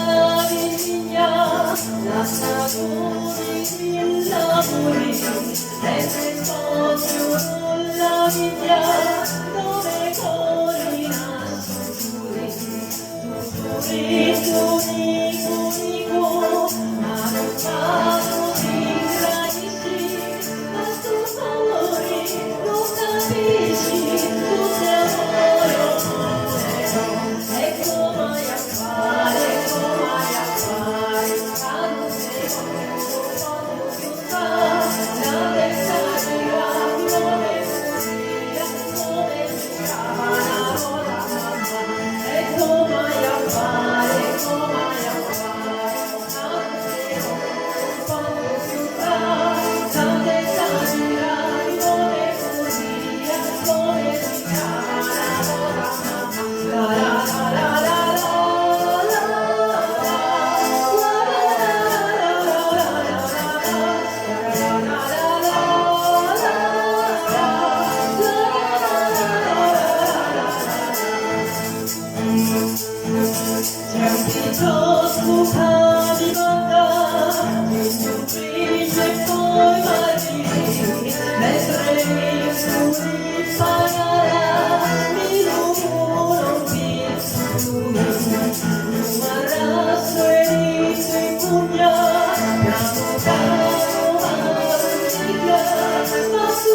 maravilla, la salud y l'amore, e se fosse la vita dove correrà tutto unico, ma non vado di granici, ma tu amore, lo capisci, tu sei amore, e come a fare, quando sei quando più fa, la testa gira, come furia, come girava la roda mamma, e come a fare, quando sei quando più fa, la testa gira, come furia, come girava la roda mamma, la la la la la. Słuchami wanda, nie poi martiri, mentre mi suri pagara, mi non penso arraso e dito in pugna, piano piano antica, ma su